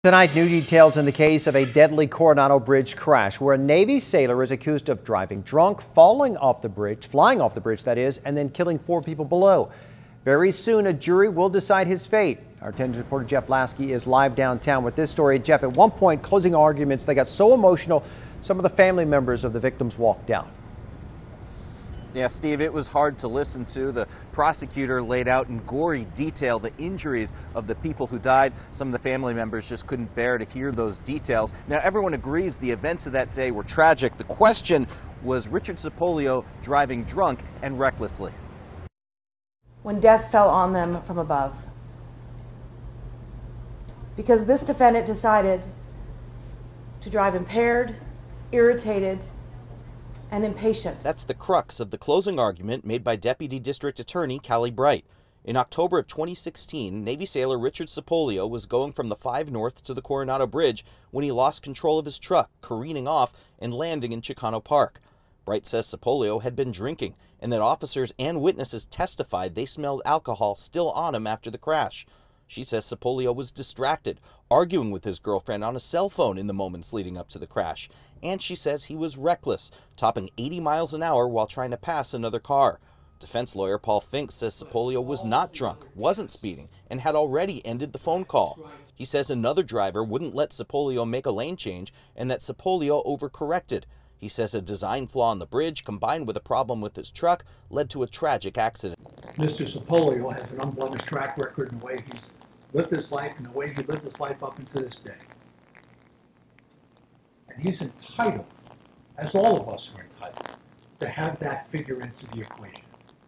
Tonight, new details in the case of a deadly Coronado Bridge crash where a Navy sailor is accused of driving drunk, flying off the bridge, that is, and then killing 4 people below. Very soon, a jury will decide his fate. Our 10 News reporter Jeff Lasky is live downtown with this story. Jeff, at one point, closing arguments, they got so emotional, some of the family members of the victims walked out. Yeah, Steve, it was hard to listen to. The prosecutor laid out in gory detail the injuries of the people who died. Some of the family members just couldn't bear to hear those details. Now, everyone agrees the events of that day were tragic. The question was Richard Cipollio driving drunk and recklessly. When death fell on them from above. Because this defendant decided to drive impaired, irritated, and impatient. That's the crux of the closing argument made by Deputy District Attorney Callie Bright. In October of 2016, Navy sailor Richard Cipollio was going from the 5 North to the Coronado Bridge when he lost control of his truck, careening off and landing in Chicano Park. Bright says Cipollio had been drinking and that officers and witnesses testified they smelled alcohol still on him after the crash. She says Cipollio was distracted, arguing with his girlfriend on a cell phone in the moments leading up to the crash. And she says he was reckless, topping 80 miles an hour while trying to pass another car. Defense lawyer Paul Fink says Cipollio was not drunk, wasn't speeding, and had already ended the phone call. He says another driver wouldn't let Cipollio make a lane change and that Cipollio overcorrected. He says a design flaw on the bridge combined with a problem with his truck led to a tragic accident. Mr. Cipollio has an unblemished track record in the way he's lived his life and the way he lived his life up until this day. And he's entitled, as all of us are entitled, to have that figure into the equation.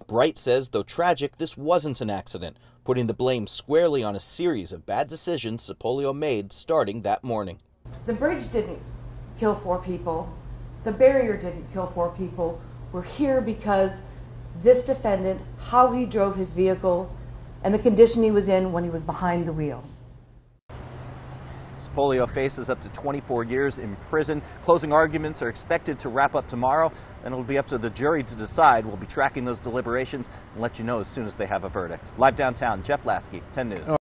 Bright says, though tragic, this wasn't an accident, putting the blame squarely on a series of bad decisions Cipollio made starting that morning. The bridge didn't kill 4 people. The barrier didn't kill 4 people. We're here because this defendant, how he drove his vehicle, and the condition he was in when he was behind the wheel. Cipollio faces up to 24 years in prison. Closing arguments are expected to wrap up tomorrow, and it'll be up to the jury to decide. We'll be tracking those deliberations and let you know as soon as they have a verdict. Live downtown, Jeff Lasky, 10 News.